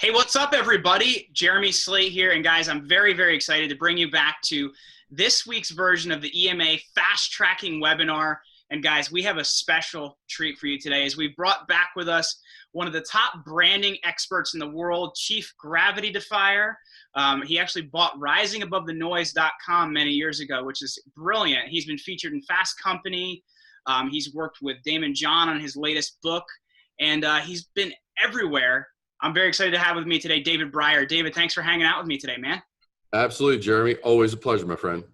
Hey, what's up, everybody? Jeremy Slate here. And guys, I'm very, very excited to bring you back to this week's version of the EMA Fast Tracking webinar. And guys, we have a special treat for you today as we brought back with us one of the top branding experts in the world, Chief Gravity Defier. He actually bought risingabovethenoise.com many years ago, which is brilliant. He's been featured in Fast Company. He's worked with Damon John on his latest book, and he's been everywhere. I'm very excited to have with me today David Brier. David, thanks for hanging out with me today, man. Absolutely, Jeremy. Always a pleasure, my friend.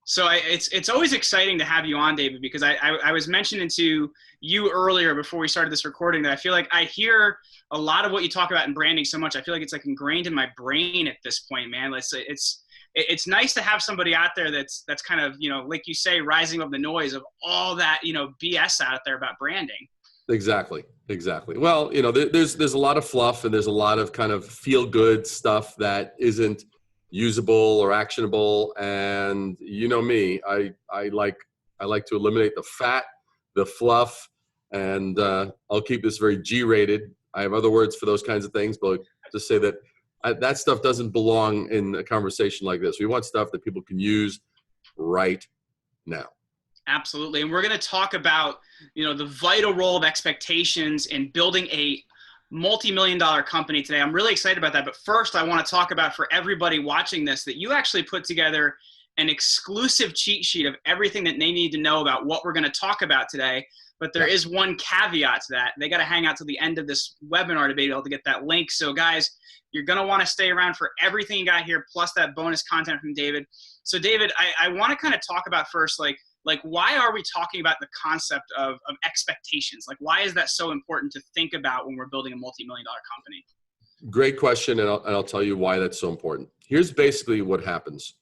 So it's always exciting to have you on, David, because I was mentioning to you earlier before we started this recording that I feel like I hear a lot of what you talk about in branding so much. I feel like it's like ingrained in my brain at this point, man. It's nice to have somebody out there that's kind of, like you say, rising above the noise of all that, BS out there about branding. Exactly. Well, there's a lot of fluff and there's a lot of kind of feel good stuff that isn't usable or actionable. And you know me, I like to eliminate the fat, the fluff, and I'll keep this very G-rated. I have other words for those kinds of things, but just say that that stuff doesn't belong in a conversation like this. We want stuff that people can use right now. Absolutely. And we're going to talk about, the vital role of expectations in building a multi-million-dollar company today. I'm really excited about that. But first, I want to talk about, for everybody watching this, that you actually put together an exclusive cheat sheet of everything that they need to know about what we're going to talk about today. But there is one caveat to that. They got to hang out till the end of this webinar to be able to get that link. So guys, you're going to want to stay around for everything you got here, plus that bonus content from David. So David, I want to kind of talk about first, like why are we talking about the concept of expectations? Like, why is that so important to think about when we're building a multi-million-dollar company? Great question, and I'll tell you why that's so important. Here's basically what happens.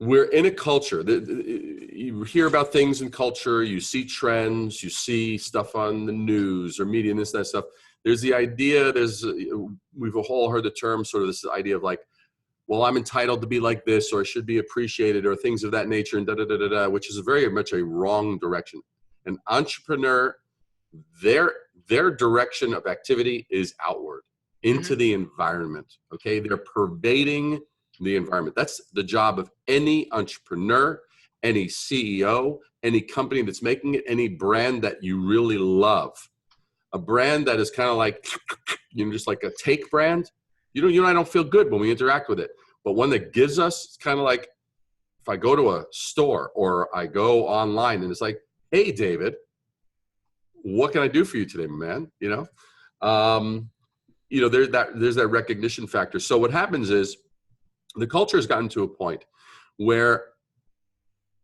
We're in a culture. You hear about things in culture, you see trends, you see stuff on the news or media and this and that stuff. There's the idea, we've all heard the term, sort of this idea of like, well, I'm entitled to be like this, or I should be appreciated, or things of that nature, and da-da-da-da-da, which is very much a wrong direction. An entrepreneur, their direction of activity is outward, into the environment, okay? They're pervading the environment. That's the job of any entrepreneur, any CEO, any company that's making it, any brand that you really love. A brand that is kind of like, just like a take brand. You and I don't feel good when we interact with it. But one that gives us, it's kind of like if I go to a store or I go online and it's like, hey, David, what can I do for you today, man? There's that recognition factor. So what happens is the culture has gotten to a point where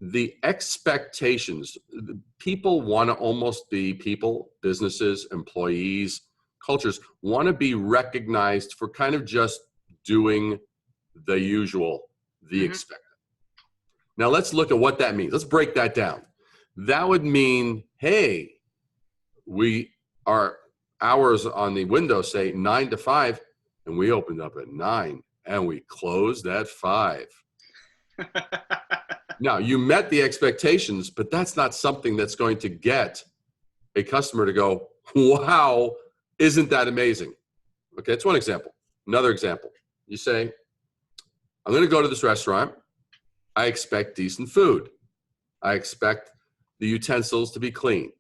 the expectations, people want to almost be people, businesses, employees, cultures want to be recognized for kind of just doing the usual, the expected. Now let's look at what that means. Let's break that down. That would mean, hey, our hours on the window say 9 to 5, and we opened up at 9 and we closed at 5. Now you met the expectations, but that's not something that's going to get a customer to go, wow, isn't that amazing? Okay, that's one example. Another example, you say, I'm going to go to this restaurant. I expect decent food. I expect the utensils to be clean.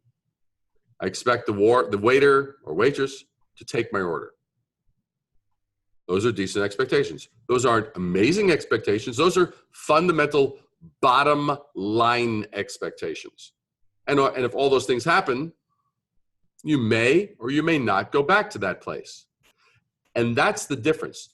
I expect the waiter or waitress to take my order. Those are decent expectations. Those aren't amazing expectations. Those are fundamental bottom line expectations. And if all those things happen, you may or you may not go back to that place. And that's the difference.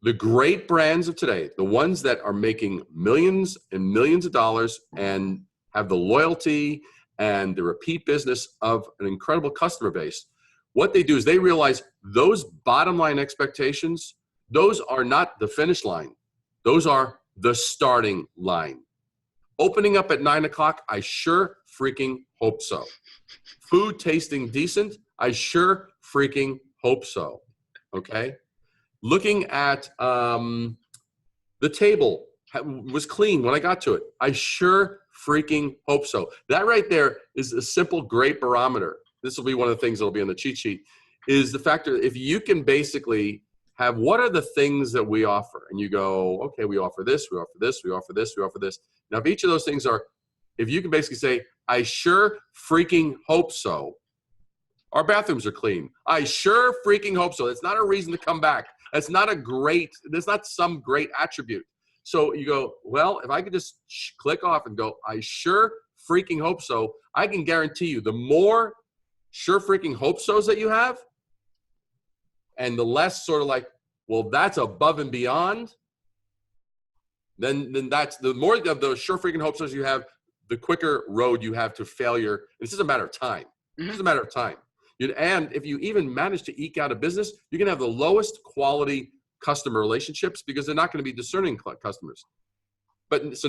The great brands of today, the ones that are making millions and millions of dollars and have the loyalty and the repeat business of an incredible customer base, what they do is they realize those bottom line expectations, those are not the finish line. Those are the starting line. Opening up at 9 o'clock, I sure freaking hope so. Food tasting decent, I sure freaking hope so, okay? Looking at the table was clean when I got to it. I sure freaking hope so. That right there is a simple, great barometer. This will be one of the things that will be on the cheat sheet. is the factor. If you can basically have, what are the things that we offer? And you go, okay, we offer this, we offer this, we offer this, we offer this. Now, if each of those things are, if you can basically say, I sure freaking hope so. Our bathrooms are clean. I sure freaking hope so. That's not a reason to come back. That's not some great attribute. So you go, well, if I could just click off and go, I sure freaking hope so, I can guarantee you the more sure freaking hope so's that you have, and the less sort of like, well, that's above and beyond, then that's the more of those sure freaking hope so's you have, the quicker road you have to failure. It's just a matter of time. It's just a matter of time. And if you even manage to eke out a business, you can have the lowest quality customer relationships because they're not going to be discerning customers. But so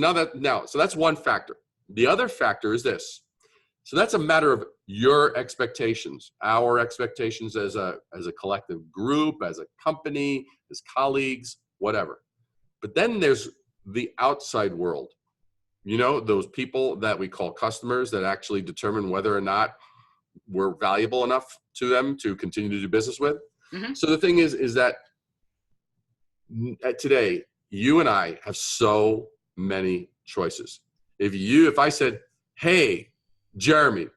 so that's one factor. The other factor is this. So that's a matter of your expectations, our expectations as a collective group, as a company, as colleagues, whatever. But then there's the outside world. You know, those people that we call customers that actually determine whether or not we're valuable enough to them to continue to do business with. Mm-hmm. So the thing is that today, you and I have so many choices. If I said, hey, Jeremy,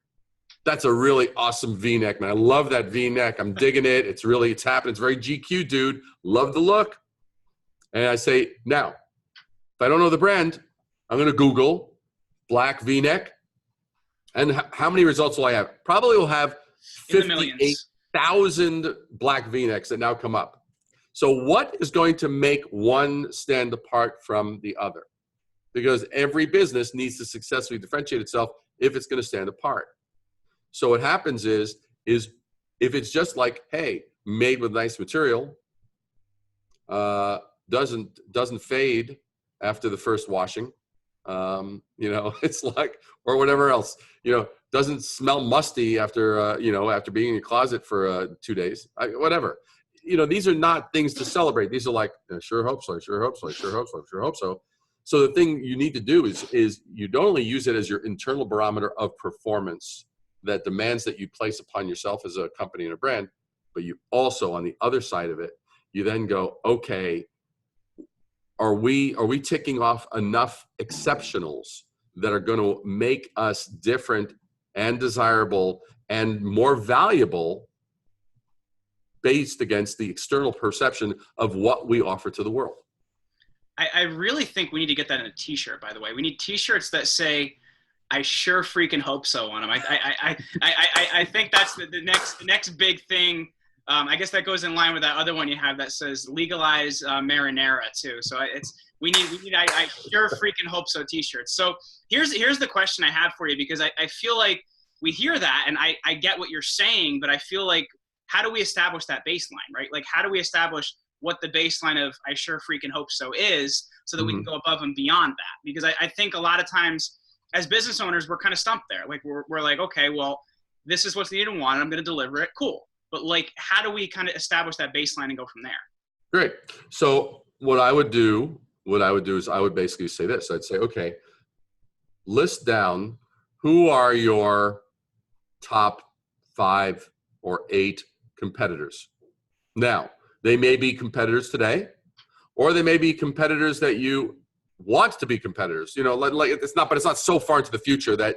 that's a really awesome V-neck, man. I love that V-neck. I'm digging it. It's happening. It's very GQ, dude. Love the look. And I say, now, if I don't know the brand, I'm going to Google black V-neck. And how many results will I have? Probably will have 58,000 black V-necks that now come up. So what is going to make one stand apart from the other? Because every business needs to successfully differentiate itself if it's going to stand apart. So what happens is if it's just like, hey, made with nice material, doesn't fade after the first washing, it's like, or whatever else, doesn't smell musty after, after being in your closet for 2 days, whatever. These are not things to celebrate. These are like, I sure hope so, I sure hope so, I sure hope so, I sure hope so. So the thing you need to do is you don't only use it as your internal barometer of performance that demands that you place upon yourself as a company and a brand, but you also, on the other side of it, you then go, okay, are we ticking off enough exceptionals that are going to make us different and desirable and more valuable based against the external perception of what we offer to the world? I really think we need to get that in a t-shirt, by the way. We need t-shirts that say, I sure freaking hope so on them. I think that's the next big thing. I guess that goes in line with that other one you have that says legalize marinara too. So we need I sure freaking hope so t-shirts. So here's the question I have for you, because I feel like we hear that and I get what you're saying, but I feel like, how do we establish that baseline, right? Like, how do we establish what the baseline of I sure freaking hope so is, so that we can go above and beyond that? Because I think a lot of times as business owners, we're kind of stumped there. Like we're like, okay, well, this is what's needed and wanted. I'm going to deliver it. Cool. But like, how do we kind of establish that baseline and go from there? Great. So what I would do is I would basically say this. I'd say, okay, list down who are your top 5 or 8 competitors. Now, they may be competitors today, or they may be competitors that you want to be competitors. Like it's not so far into the future that,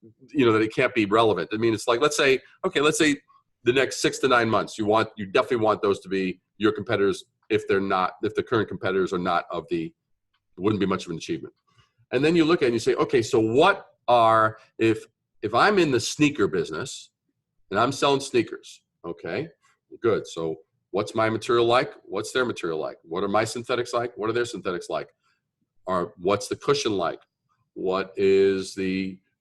that it can't be relevant. I mean, it's like, let's say the next 6 to 9 months, you definitely want those to be your competitors. If the current competitors are not it wouldn't be much of an achievement. And then you look at it and you say, okay, so if I'm in the sneaker business and I'm selling sneakers, okay, good. So what's my material like? What's their material like? What are my synthetics like? What are their synthetics like? What's the cushion like?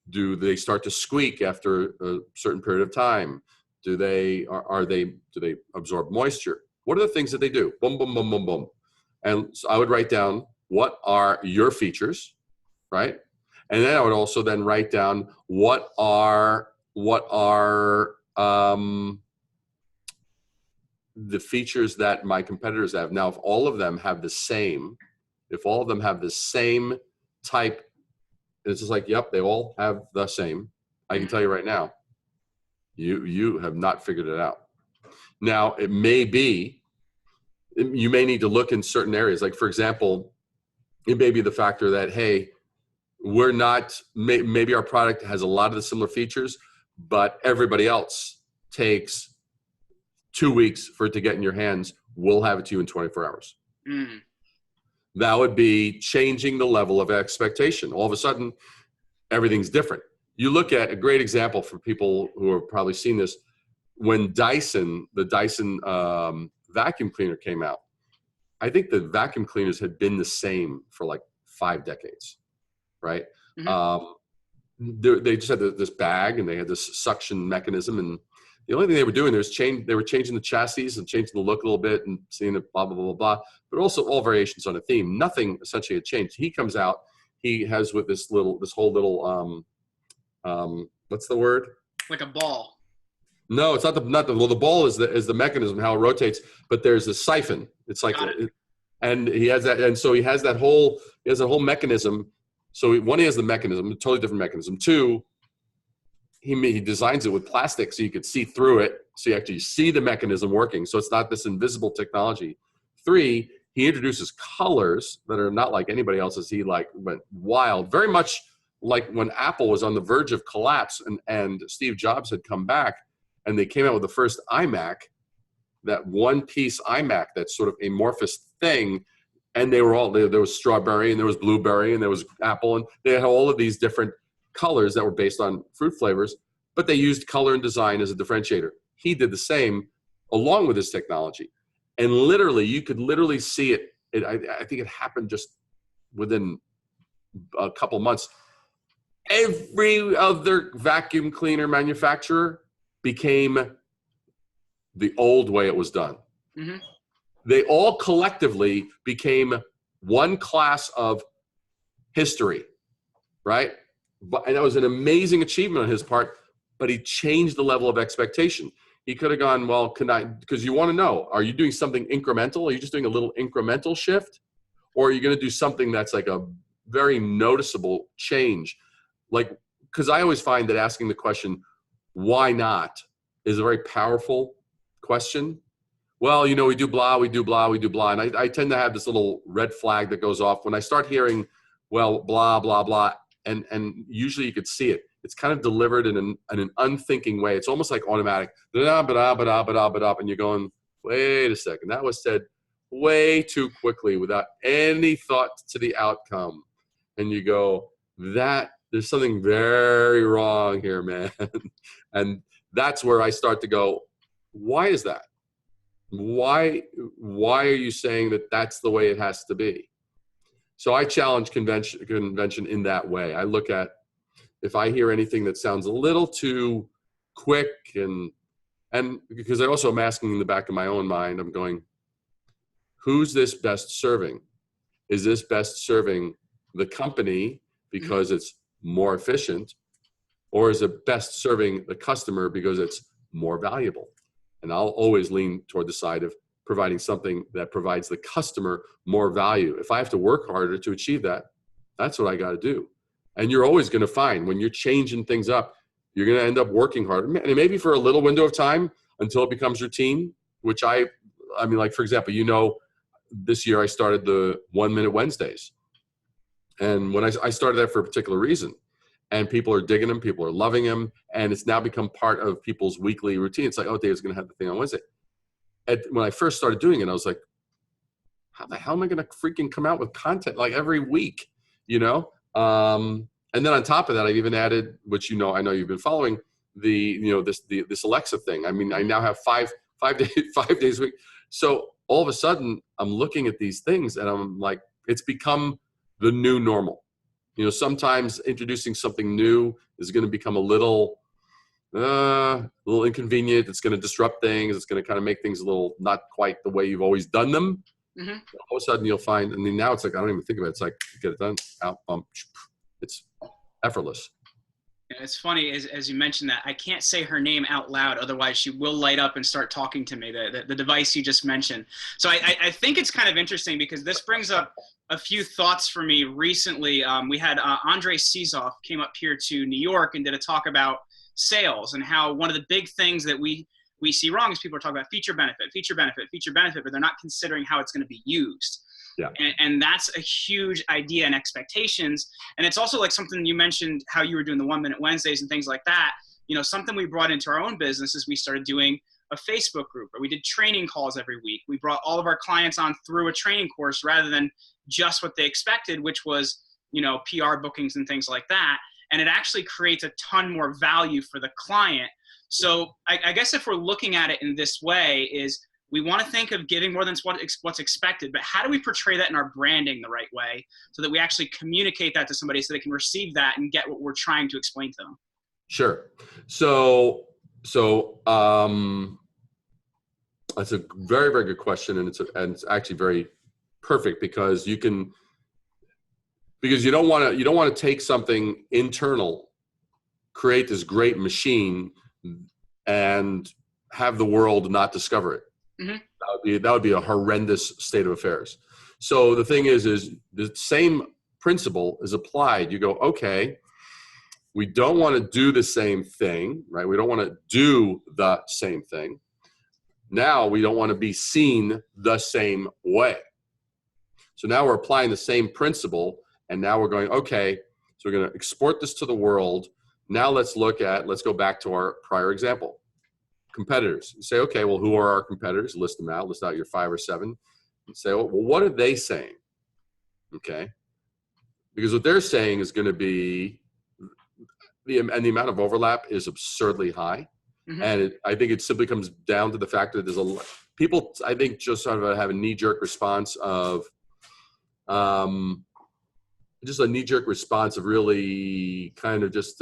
Do they start to squeak after a certain period of time? Do they absorb moisture? What are the things that they do? Boom, boom, boom, boom, boom. And so I would write down, what are your features, right? And then I would also then write down what are the features that my competitors have. Now, if all of them have the same type, it's just like, yep, they all have the same. I can tell you right now, you have not figured it out. Now, it may be, you may need to look in certain areas. Like, for example, it may be the factor that, hey, we're not, maybe our product has a lot of the similar features, but everybody else takes 2 weeks for it to get in your hands. We'll have it to you in 24 hours. Mm. That would be changing the level of expectation. All of a sudden, everything's different. You look at a great example for people who have probably seen this. When the Dyson vacuum cleaner came out, I think the vacuum cleaners had been the same for like 5 decades, right? They just had this bag and they had this suction mechanism, and the only thing they were doing they were changing the chassis and changing the look a little bit and seeing it blah, blah, blah, blah, but also all variations on a theme. Nothing essentially had changed. He comes out, he has with this whole little, what's the word? Like a ball. No, it's not the ball is the mechanism, how it rotates, but there's a siphon. It's like, and he has that. And so he has that whole mechanism. So one, he has the mechanism, a totally different mechanism. 2, he designs it with plastic so you could see through it. So you actually see the mechanism working. So it's not this invisible technology. 3, he introduces colors that are not like anybody else's. He like went wild, very much like when Apple was on the verge of collapse and Steve Jobs had come back and they came out with the first iMac, that one-piece iMac, that's sort of amorphous thing. And they were all, there was strawberry and there was blueberry and there was apple, and they had all of these different colors that were based on fruit flavors, but they used color and design as a differentiator. He did the same along with his technology. And literally, you could literally see it. I think it happened just within a couple months. Every other vacuum cleaner manufacturer became the old way it was done. Mm-hmm. They all collectively became one class of history, right? And that was an amazing achievement on his part, but he changed the level of expectation. He could have gone, well, because you want to know, are you doing something incremental? Are you just doing a little incremental shift? Or are you going to do something that's like a very noticeable change? Like, because I always find that asking the question, why not, is a very powerful question. Well, we do blah, we do blah, we do blah. And I tend to have this little red flag that goes off when I start hearing, well, blah, blah, blah. And usually you could see it. It's kind of delivered in an unthinking way. It's almost like automatic. And you're going, wait a second. That was said way too quickly without any thought to the outcome. And you go, there's something very wrong here, man. And that's where I start to go, why is that? Why are you saying that that's the way it has to be? So I challenge convention in that way. I look at, if I hear anything that sounds a little too quick, and because I also am asking in the back of my own mind, I'm going, who's this best serving? Is this best serving the company because it's more efficient, or is it best serving the customer because it's more valuable? And I'll always lean toward the side of providing something that provides the customer more value. If I have to work harder to achieve that, that's what I got to do. And you're always going to find when you're changing things up, you're going to end up working harder. And maybe for a little window of time until it becomes routine, which I mean, like, for example, this year I started the 1 Minute Wednesdays. And when I started that for a particular reason. And people are digging them, people are loving them, and it's now become part of people's weekly routine. It's like, oh, Dave's going to have the thing on Wednesday. And when I first started doing it, I was like, how the hell am I going to freaking come out with content like every week, And then on top of that, I've even added, which I know you've been following, this Alexa thing. I mean, I now have 5 days a week. So all of a sudden, I'm looking at these things, and I'm like, it's become the new normal. Sometimes introducing something new is going to become a little inconvenient. It's going to disrupt things. It's going to kind of make things a little not quite the way you've always done them. Mm-hmm. All of a sudden you'll find, now it's like, I don't even think about it. It's like, get it done, out, bump. It's effortless. It's funny, as you mentioned that, I can't say her name out loud, otherwise she will light up and start talking to me, the device you just mentioned. So I think it's kind of interesting because this brings up a few thoughts for me recently. We had Andre Sizov came up here to New York and did a talk about sales and how one of the big things that we we see wrong is people are talking about feature benefit, feature benefit, feature benefit, but they're not considering how it's going to be used. Yeah. And that's a huge idea and expectations. And it's also like something you mentioned, how you were doing the 1 Minute Wednesdays and things like that. You know, something we brought into our own business is we started doing a Facebook group, or we did training calls every week. We brought all of our clients on through a training course rather than just what they expected, which was, you know, PR bookings and things like that. And it actually creates a ton more value for the client. So I guess if we're looking at it in this way is we want to think of giving more than what's expected, but how do we portray that in our branding the right way so that we actually communicate that to somebody so they can receive that and get what we're trying to explain to them? Sure. So that's a very, very good question. And it's actually very perfect because you don't want to take something internal, create this great machine and have the world not discover it. Mm-hmm. That would be a horrendous state of affairs. So the thing is the same principle is applied. You go, okay, we don't want to do the same thing, right? We don't want to do the same thing. Now we don't want to be seen the same way. So now we're applying the same principle, and now we're going, okay, so we're going to export this to the world. Now let's go back to our prior example. Competitors. You say, okay, well, who are our competitors? List them out. List out your 5 or 7. And say, well, what are they saying? Okay. Because what they're saying is going to be, the amount of overlap is absurdly high. Mm-hmm. And I think it simply comes down to the fact that people, I think, just sort of have a knee-jerk response of, really kind of just,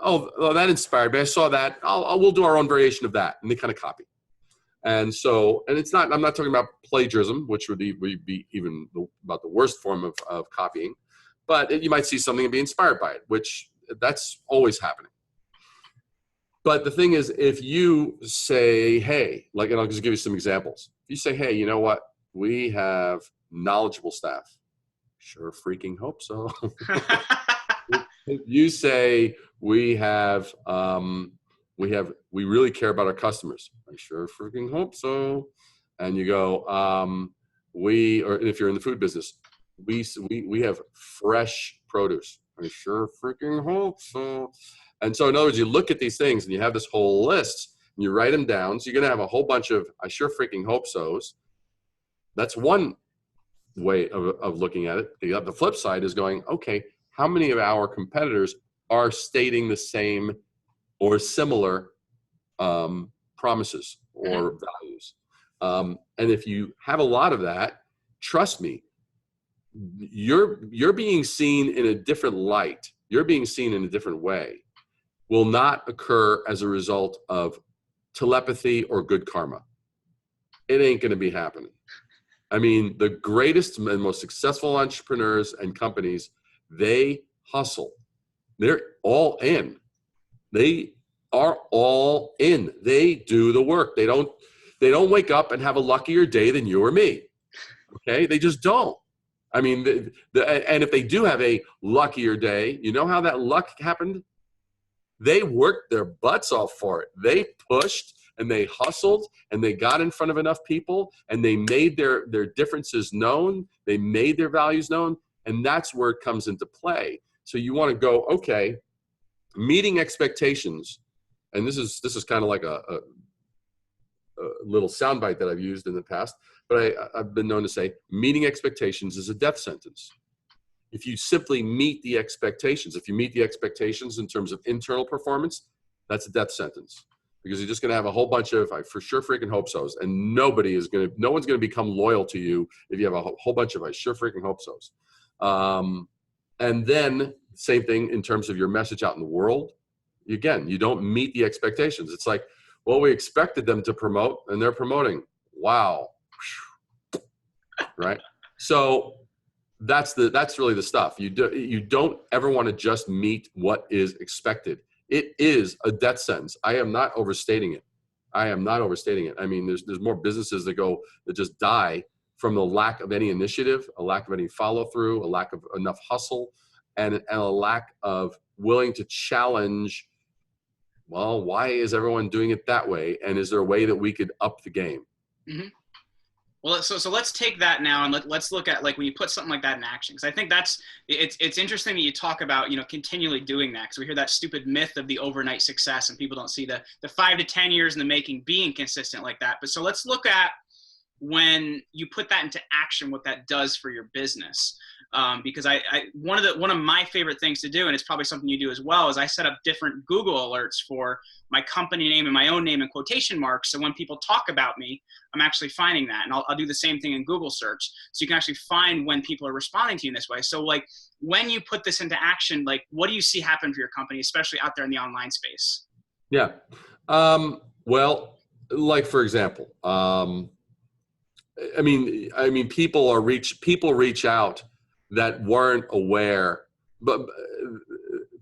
oh, that inspired me. I saw that. We'll do our own variation of that. And they kind of copy. And so, and it's not, I'm not talking about plagiarism, which would be even about the worst form of copying, but you might see something and be inspired by it, which that's always happening. But the thing is, if you say, hey, and I'll just give you some examples. If you say, hey, you know what? We have knowledgeable staff. Sure freaking hope so. You say, we really care about our customers. I sure freaking hope so. And you go, or if you're in the food business, we have fresh produce. I sure freaking hope so. And so in other words, you look at these things and you have this whole list and you write them down. So you're going to have a whole bunch of, I sure freaking hope so's. That's one way of looking at it. The flip side is going, okay, how many of our competitors are stating the same or similar promises or values? And if you have a lot of that, trust me, you're being seen in a different light. You're being seen in a different way. Will not occur as a result of telepathy or good karma. It ain't going to be happening. I mean, the greatest and most successful entrepreneurs and companies, they hustle. They're all in. They are all in. They do the work. They don't wake up and have a luckier day than you or me. Okay? They just don't. I mean, and if they do have a luckier day, you know how that luck happened? They worked their butts off for it. They pushed and they hustled and they got in front of enough people and they made their differences known. They made their values known. And that's where it comes into play. So you want to go, okay, meeting expectations. And this is kind of like a little soundbite that I've used in the past, but I've been known to say meeting expectations is a death sentence. If you simply meet the expectations, if you meet the expectations in terms of internal performance, that's a death sentence, because you're just going to have a whole bunch of, I for sure freaking hope so's, and no one's going to become loyal to you if you have a whole bunch of I sure freaking hope so's. And then same thing in terms of your message out in the world. Again, you don't meet the expectations. It's like, well, we expected them to promote and they're promoting. Wow. Right? So that's really the stuff. You don't ever want to just meet what is expected. It is a death sentence. I am not overstating it. I mean, there's more businesses that just die from the lack of any initiative, a lack of any follow through, a lack of enough hustle, and a lack of willing to challenge well, why is everyone doing it that way? And is there a way that we could up the game? Mm-hmm. Well, so let's take that now and let's look at like when you put something like that in action, because I think it's interesting that you talk about, you know, continually doing that, because we hear that stupid myth of the overnight success and people don't see the 5 to 10 years in the making being consistent like that. But so let's look at when you put that into action, what that does for your business. Because one of my favorite things to do, and it's probably something you do as well, is I set up different Google alerts for my company name and my own name in quotation marks. So when people talk about me, I'm actually finding that. And I'll do the same thing in Google search. So you can actually find when people are responding to you in this way. So like when you put this into action, like what do you see happen for your company, especially out there in the online space? Yeah. Well, like for example, I mean, people reach out that weren't aware, but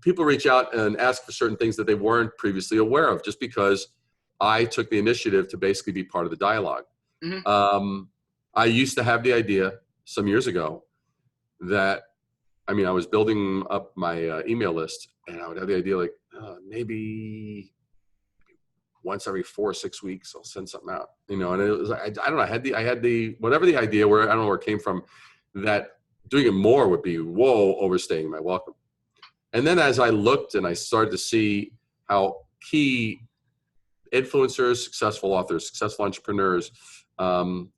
people reach out and ask for certain things that they weren't previously aware of, just because I took the initiative to basically be part of the dialogue. Mm-hmm. I used to have the idea some years ago that, I mean, I was building up my email list, and I would have the idea like, maybe once every 4 or 6 weeks, I'll send something out, you know. And it was, I don't know, I had the whatever the idea, where I don't know where it came from, that doing it more would be, whoa, overstaying my welcome. And then as I looked and I started to see how key influencers, successful authors, successful entrepreneurs,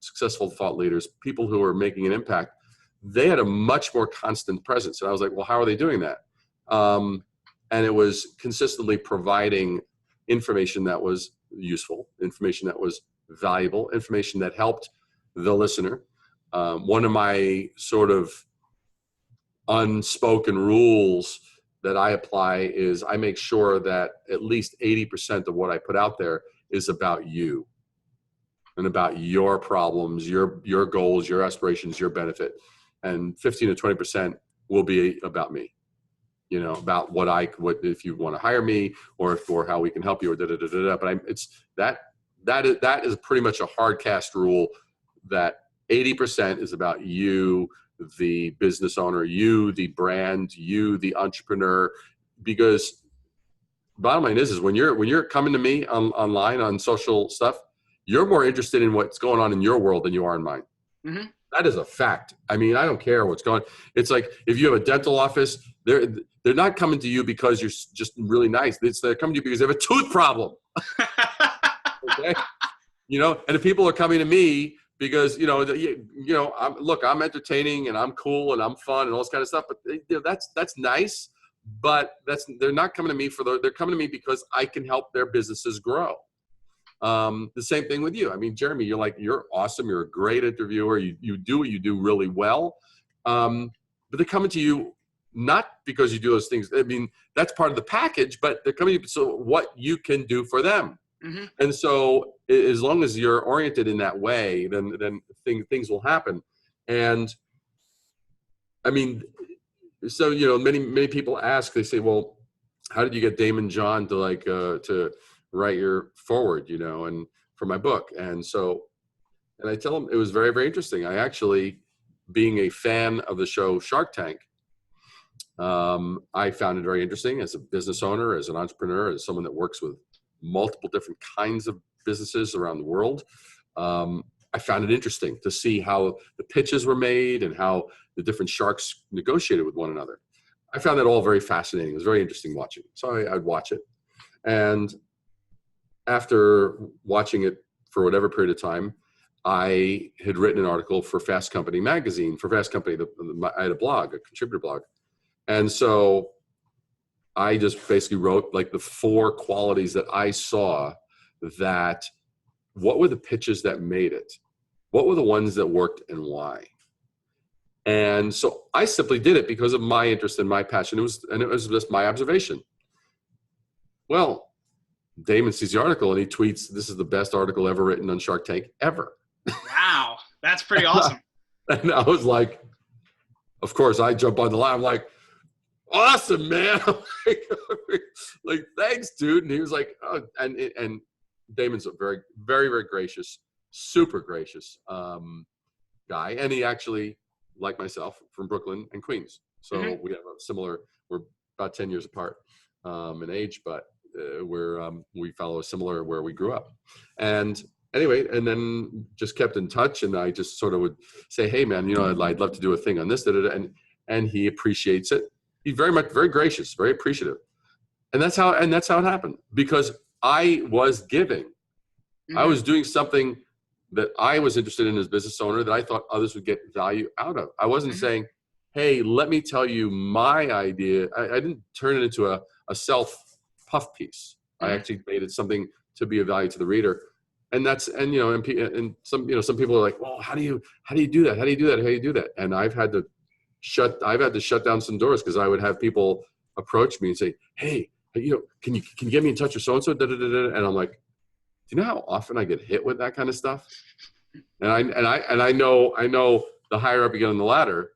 successful thought leaders, people who are making an impact, they had a much more constant presence. And I was like, well, how are they doing that? And it was consistently providing information that was useful, information that was valuable, information that helped the listener. One of my sort of unspoken rules that I apply is I make sure that at least 80% of what I put out there is about you and about your problems, your goals, your aspirations, your benefit. And 15 to 20% will be about me, you know, about what if you want to hire me, or for how we can help you, or da-da-da-da-da. But that is pretty much a hard cast rule, that 80% is about you, the business owner, you, the brand, you, the entrepreneur. Because bottom line is when you're coming to me online on social stuff, you're more interested in what's going on in your world than you are in mine. Mm-hmm. That is a fact. I mean, I don't care what's going on. It's like if you have a dental office, they're not coming to you because you're just really nice. They're coming to you because they have a tooth problem. Okay, you know. And if people are coming to me because I'm entertaining and I'm cool and I'm fun and all this kind of stuff, but that's nice. But they're not coming to me they're coming to me because I can help their businesses grow. The same thing with you. I mean, Jeremy, you're awesome. You're a great interviewer. You do what you do really well. But they're coming to you not because you do those things. I mean, that's part of the package, but they're coming to you so what you can do for them. Mm-hmm. And so as long as you're oriented in that way, then things will happen. And I mean, so, you know, many people ask, they say, well, how did you get Damon John to to write your forward, you know, and for my book? And I tell them it was very, very interesting. I actually, being a fan of the show Shark Tank, I found it very interesting as a business owner, as an entrepreneur, as someone that works with multiple different kinds of businesses around the world. I found it interesting to see how the pitches were made and how the different sharks negotiated with one another. I found that all very fascinating. It was very interesting watching. So I'd watch it. And after watching it for whatever period of time, I had written an article for Fast Company magazine. For Fast Company, I had a blog, a contributor blog. And so I just basically wrote like the 4 qualities that I saw, that what were the pitches that made it? What were the ones that worked and why? And so I simply did it because of my interest and my passion. It was just my observation. Well, Damon sees the article and he tweets, "This is the best article ever written on Shark Tank ever." Wow, that's pretty awesome. And I was like, of course, I jump on the line. I'm like, awesome, man. like, thanks, dude. And he was like, oh, and Damon's a very, very, very gracious, super gracious guy. And he actually, like myself, from Brooklyn and Queens. So we have we're about 10 years apart in age, but we follow a similar where we grew up. And anyway, and then just kept in touch. And I just sort of would say, hey, man, you know, I'd love to do a thing on this. Da, da, da. And he appreciates it. He's very gracious, very appreciative. And that's how it happened, because I was giving. Mm-hmm. I was doing something that I was interested in as a business owner that I thought others would get value out of. I wasn't mm-hmm. saying, hey, let me tell you my idea. I didn't turn it into a self-puff piece. Mm-hmm. I actually made it something to be of value to the reader. And some people are like, well, how do you do that? How do you do that? How do you do that? And I've had to shut down some doors, because I would have people approach me and say, hey, you know, can you get me in touch with so-and-so? And I'm like, do you know how often I get hit with that kind of stuff? And I know the higher up you get on the ladder,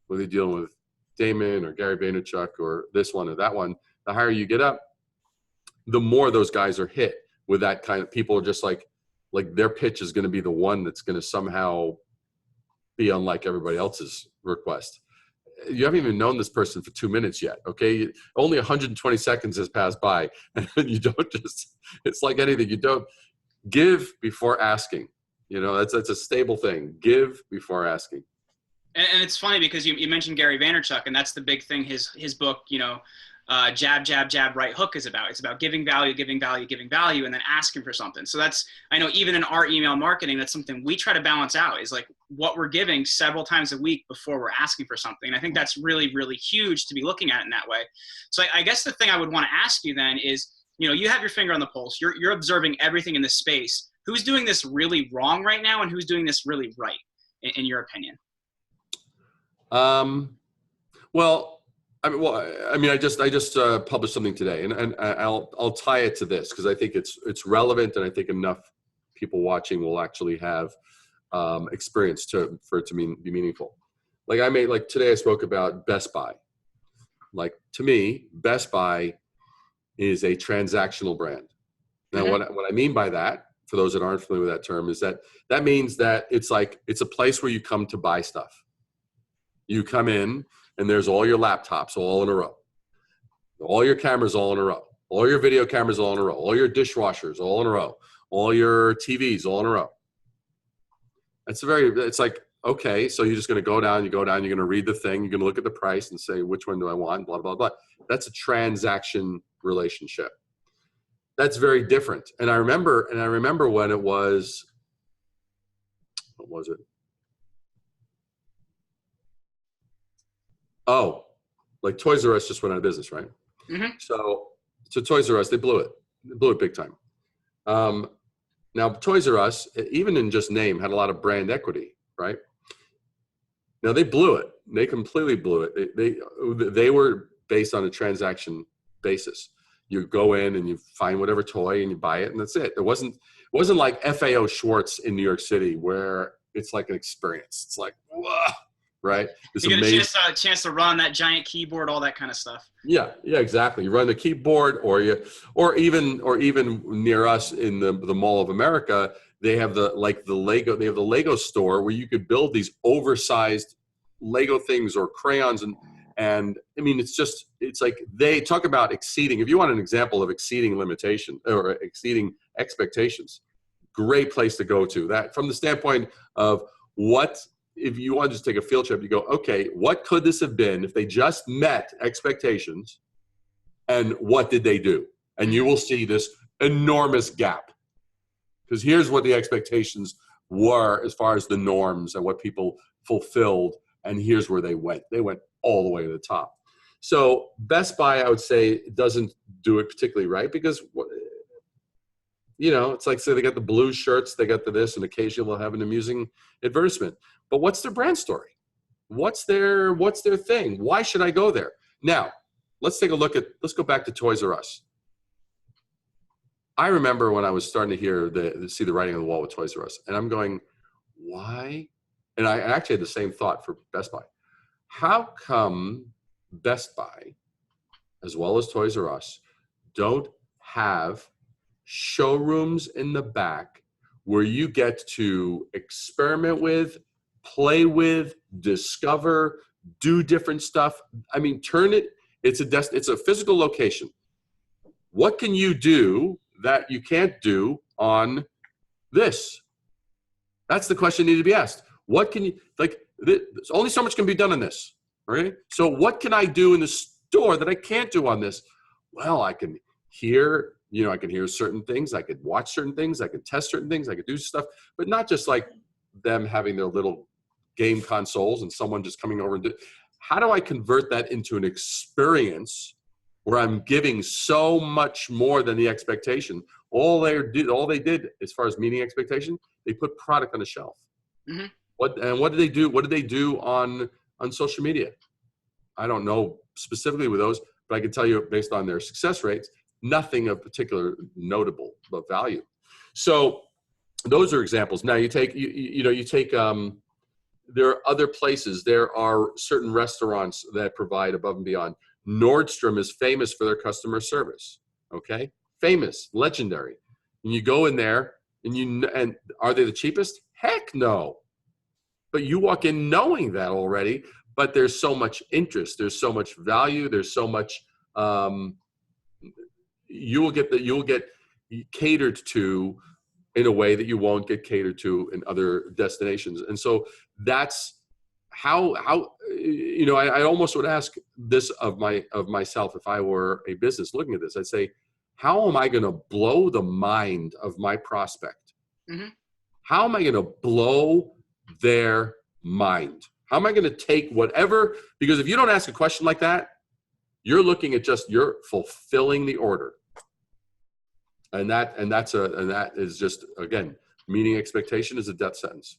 whether you're dealing with Damon or Gary Vaynerchuk or this one or that one, the higher you get up, the more those guys are hit with that kind of people. Are just like their pitch is going to be the one that's going to somehow be unlike everybody else's request. You haven't even known this person for 2 minutes yet. Okay. Only 120 seconds has passed by, and you don't it's like anything. You don't give before asking. You know, that's a stable thing. Give before asking. And it's funny because you mentioned Gary Vaynerchuk, and that's the big thing. His book, you know, jab, jab, jab, right hook is about. It's about giving value, and then asking for something. So I know even in our email marketing, that's something we try to balance out, is like what we're giving several times a week before we're asking for something. And I think that's really, really huge to be looking at in that way. So I guess the thing I would want to ask you then is, you know, you have your finger on the pulse. You're observing everything in this space. Who's doing this really wrong right now, and who's doing this really right, in your opinion? Well, I just published something today, and I'll tie it to this because I think it's relevant, and I think enough people watching will actually have experience for it to be meaningful. Like today I spoke about Best Buy. Like, to me, Best Buy is a transactional brand. Now, mm-hmm. what I mean by that, for those that aren't familiar with that term, is that means that it's a place where you come to buy stuff. You come in and there's all your laptops all in a row, all your cameras all in a row, all your video cameras all in a row, all your dishwashers all in a row, all your TVs all in a row. It's like, okay, so you're just going to go down, you're going to read the thing, you're going to look at the price and say, which one do I want, blah, blah, blah. That's a transaction relationship. That's very different. And I remember when it was, what was it? Oh, like Toys R Us just went out of business, right? Mm-hmm. So Toys R Us, they blew it. They blew it big time. Now, Toys R Us, even in just name, had a lot of brand equity, right? Now, they blew it. They completely blew it. They were based on a transaction basis. You go in and you find whatever toy and you buy it, and that's it. It wasn't like FAO Schwartz in New York City, where it's like an experience. It's like, whoa. Right? You get a chance to run that giant keyboard, all that kind of stuff. Yeah, exactly. You run the keyboard, or even near us in the Mall of America, they have the Lego store where you could build these oversized Lego things or crayons, and I mean, it's like they talk about exceeding. If you want an example of exceeding limitation or exceeding expectations, great place to go to. That from the standpoint of what. If you want to just take a field trip, you go, okay, what could this have been if they just met expectations, and what did they do? And you will see this enormous gap. Because here's what the expectations were as far as the norms and what people fulfilled, and here's where they went. They went all the way to the top. So Best Buy, I would say, doesn't do it particularly right, because you know, it's like, say they got the blue shirts, they got the this, and occasionally they'll have an amusing advertisement. But what's their brand story? What's their thing? Why should I go there? Now, let's go back to Toys R Us. I remember when I was starting to see the writing on the wall with Toys R Us, and I'm going, why? And I actually had the same thought for Best Buy. How come Best Buy, as well as Toys R Us, don't have showrooms in the back where you get to experiment with, play with, discover, do different stuff? I mean, it's a physical location what can you do that you can't do on this? That's the question that needs to be asked. What can you, like, there's only so much can be done on this, right? So what can I do in the store that I can't do on this? Well, I can hear, I can hear certain things. I could watch certain things. I could test certain things. I could do stuff, but not just like them having their little game consoles and someone just coming over and do. How do I convert that into an experience where I'm giving so much more than the expectation? All they did as far as meeting expectation, they put product on the shelf. Mm-hmm. What did they do? What did they do on social media? I don't know specifically with those, but I can tell you based on their success rates, nothing of particular notable but value. So those are examples. Now you take, there are other places. There are certain restaurants that provide above and beyond. Nordstrom is famous for their customer service. Okay, famous, legendary. And you go in there, and are they the cheapest? Heck no. But you walk in knowing that already. But there's so much interest. There's so much value. There's so much. You will get catered to in a way that you won't get catered to in other destinations. And so that's how I almost would ask this of myself if I were a business looking at this. I'd say, how am I going to blow the mind of my prospect? Mm-hmm. How am I going to blow their mind? How am I going to take whatever? Because if you don't ask a question like that, you're looking at you're fulfilling the order. And that is just, again, meeting expectation is a death sentence.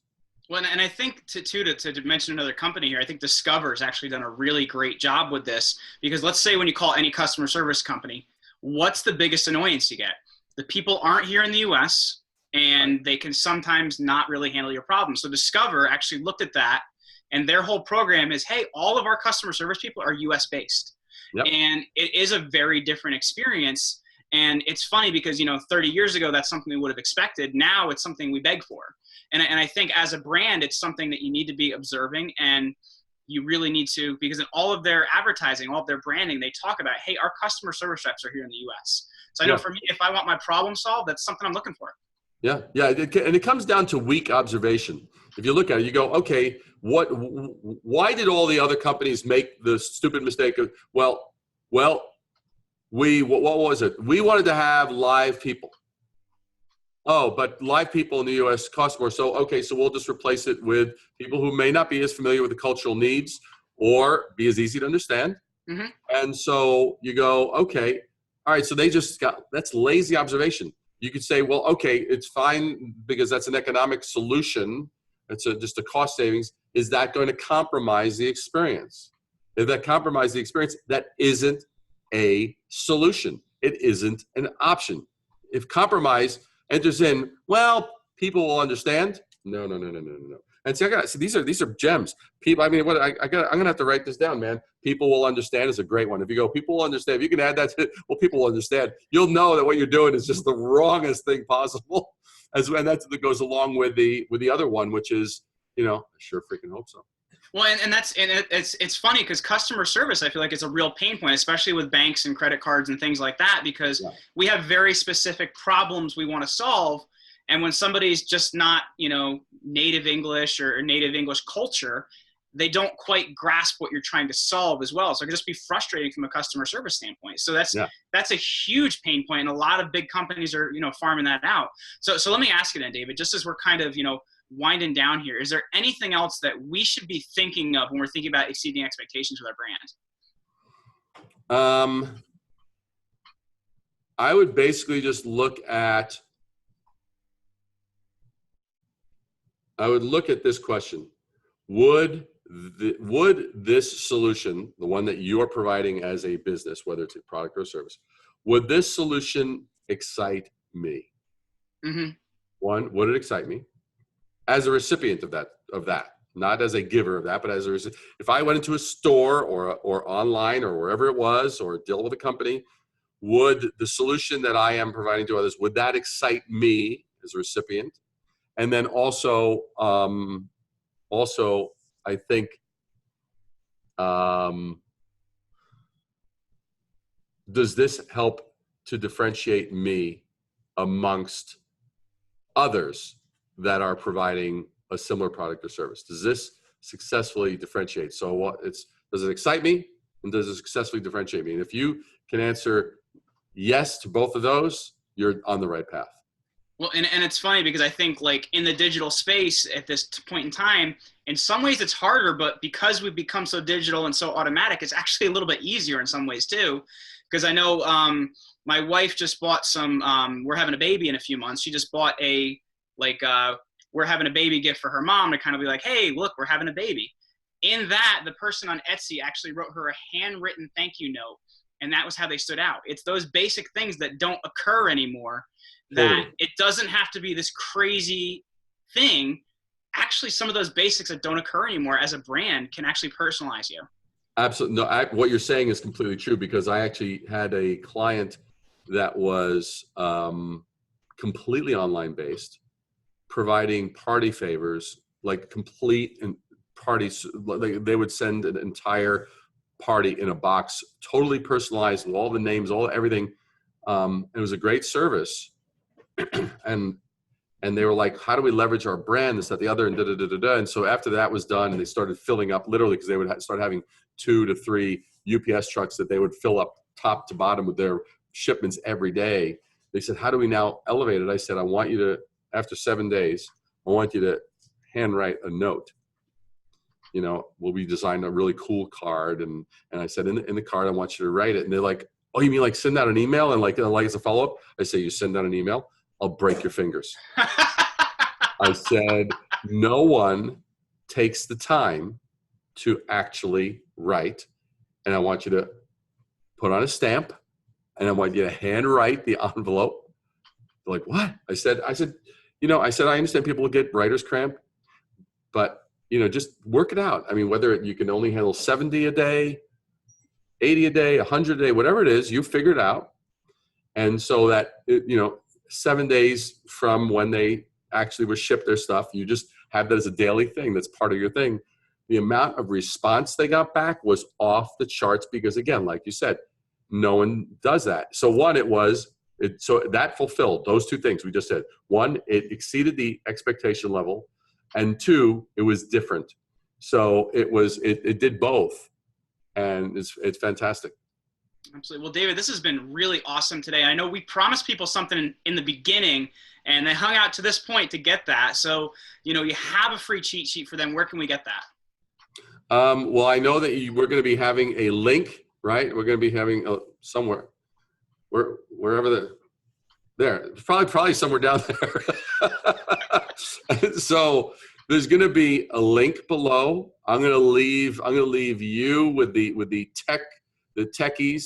Well, and I think to mention another company here, I think Discover has actually done a really great job with this, because let's say when you call any customer service company, what's the biggest annoyance you get? The people aren't here in the US and they can sometimes not really handle your problem. So Discover actually looked at that, and their whole program is, hey, all of our customer service people are US based. Yep. And it is a very different experience. And it's funny because, 30 years ago, that's something we would have expected. Now it's something we beg for. And I think as a brand, it's something that you need to be observing, and you really need to, because in all of their advertising, all of their branding, they talk about, hey, our customer service reps are here in the US. So I know for me, if I want my problem solved, that's something I'm looking for. Yeah. And it comes down to weak observation. If you look at it, you go, okay, why did all the other companies make the stupid mistake of, what was it? We wanted to have live people. Oh, but live people in the US cost more. So we'll just replace it with people who may not be as familiar with the cultural needs or be as easy to understand. Mm-hmm. And so you go, okay, all right, so that's lazy observation. You could say, well, okay, it's fine because that's an economic solution. It's just a cost savings. Is that going to compromise the experience? If that compromises the experience, that isn't a solution. It isn't an option. If compromise enters in, well, people will understand. No. And see, these are gems. People, I'm gonna have to write this down, man. People will understand is a great one. If you go, people will understand. If you can add that to, well, people will understand. You'll know that what you're doing is just the wrongest thing possible. And that goes along with the other one, which is, I sure freaking hope so. Well, and it's funny because customer service, I feel like it's a real pain point, especially with banks and credit cards and things like that, because we have very specific problems we want to solve. And when somebody's just not, native English or native English culture, they don't quite grasp what you're trying to solve as well. So it can just be frustrating from a customer service standpoint. So that's a huge pain point. And a lot of big companies are, farming that out. So let me ask you then, David, just as we're kind of, winding down here, is there anything else that we should be thinking of when we're thinking about exceeding expectations with our brand? I would basically just look at this question. Would this solution, the one that you are providing as a business, whether it's a product or a service, would this solution excite me? Mm-hmm. One, would it excite me? As a recipient of that, not as a giver of that, but as a recipient. If I went into a store or online or wherever it was, or deal with a company, would the solution that I am providing to others, would that excite me as a recipient? And then also I think, does this help to differentiate me amongst others that are providing a similar product or service? Does this successfully differentiate? So does it excite me, and does it successfully differentiate me? And if you can answer yes to both of those, you're on the right path. Well, and it's funny because I think like in the digital space at this point in time, in some ways it's harder, but because we've become so digital and so automatic, it's actually a little bit easier in some ways too. Because I know my wife just bought some, we're having a baby in a few months. She just bought we're having a baby gift for her mom to kind of be like, hey, look, we're having a baby. In that, the person on Etsy actually wrote her a handwritten thank you note. And that was how they stood out. It's those basic things that don't occur anymore, that it doesn't have to be this crazy thing. Actually, some of those basics that don't occur anymore as a brand can actually personalize you. Absolutely. No, what you're saying is completely true, because I actually had a client that was completely online based, providing party favors, like complete and parties. They would send an entire party in a box, totally personalized with all the names, everything. It was a great service. and they were like, how do we leverage our brand, this, that, the other, and da-da-da-da-da. And so after that was done, and they started filling up literally, because they would start having 2 to 3 UPS trucks that they would fill up top to bottom with their shipments every day. They said, how do we now elevate it? I said, I want you to, after 7 days, I want you to handwrite a note. We designed a really cool card. And I said, in the card, I want you to write it. And they're like, oh, you mean like send out an email and like as a follow-up? I say, you send out an email, I'll break your fingers. I said, no one takes the time to actually write. And I want you to put on a stamp, and I want you to handwrite the envelope. They're like, what? I said, I understand people will get writer's cramp, but just work it out. I mean, whether you can only handle 70 a day, 80 a day, 100 a day, whatever it is, you figure it out. And so that, 7 days from when they actually were shipped their stuff, you just have that as a daily thing. That's part of your thing. The amount of response they got back was off the charts, because again, like you said, no one does that. So so that fulfilled those 2 things we just said. 1, it exceeded the expectation level. And 2, it was different. So it did both. And it's fantastic. Absolutely. Well, David, this has been really awesome today. I know we promised people something in the beginning, and they hung out to this point to get that. So, you have a free cheat sheet for them. Where can we get that? Well, I know that we're going to be having a link, right? We're going to be having somewhere, wherever there, probably somewhere down there. So there's going to be a link below. I'm going to leave you with the techies,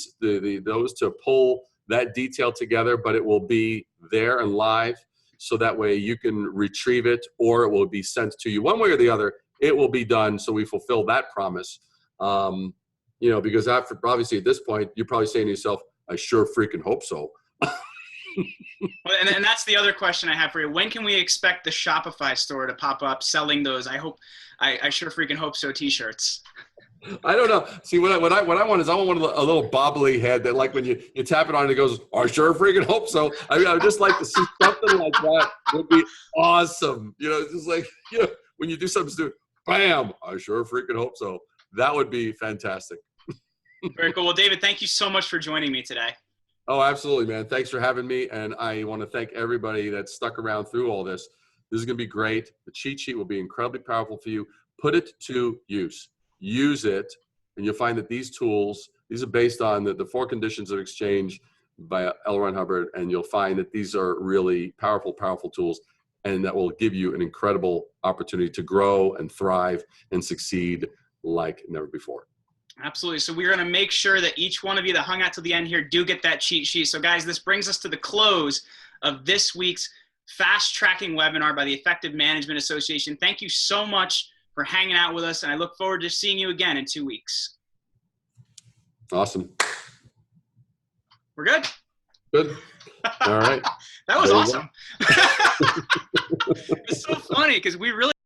those to pull that detail together, but it will be there and live, so that way you can retrieve it, or it will be sent to you one way or the other. It will be done, so we fulfill that promise. Because obviously at this point, you're probably saying to yourself, I sure freaking hope so. And that's the other question I have for you. When can we expect the Shopify store to pop up selling those? I sure freaking hope so t-shirts. I don't know. See, what I want is, I want a little bobbly head that, like, when you tap it on, it goes, I sure freaking hope so. I mean, I would just like to see something like that. It would be awesome. It's just like, when you do something stupid, bam, I sure freaking hope so. That would be fantastic. Very cool. Well, David, thank you so much for joining me today. Oh, absolutely, man. Thanks for having me. And I want to thank everybody that stuck around through all this. This is going to be great. The cheat sheet will be incredibly powerful for you. Put it to use. Use it, and you'll find that these tools, these are based on the 4 conditions of exchange by L. Ron Hubbard, and you'll find that these are really powerful, powerful tools, and that will give you an incredible opportunity to grow and thrive and succeed like never before. Absolutely. So we're going to make sure that each one of you that hung out to the end here do get that cheat sheet. So guys, this brings us to the close of this week's fast tracking webinar by the Effective Management Association. Thank you so much for hanging out with us, and I look forward to seeing you again in 2 weeks. Awesome. We're good? Good. All right. That was awesome. It's so funny because we really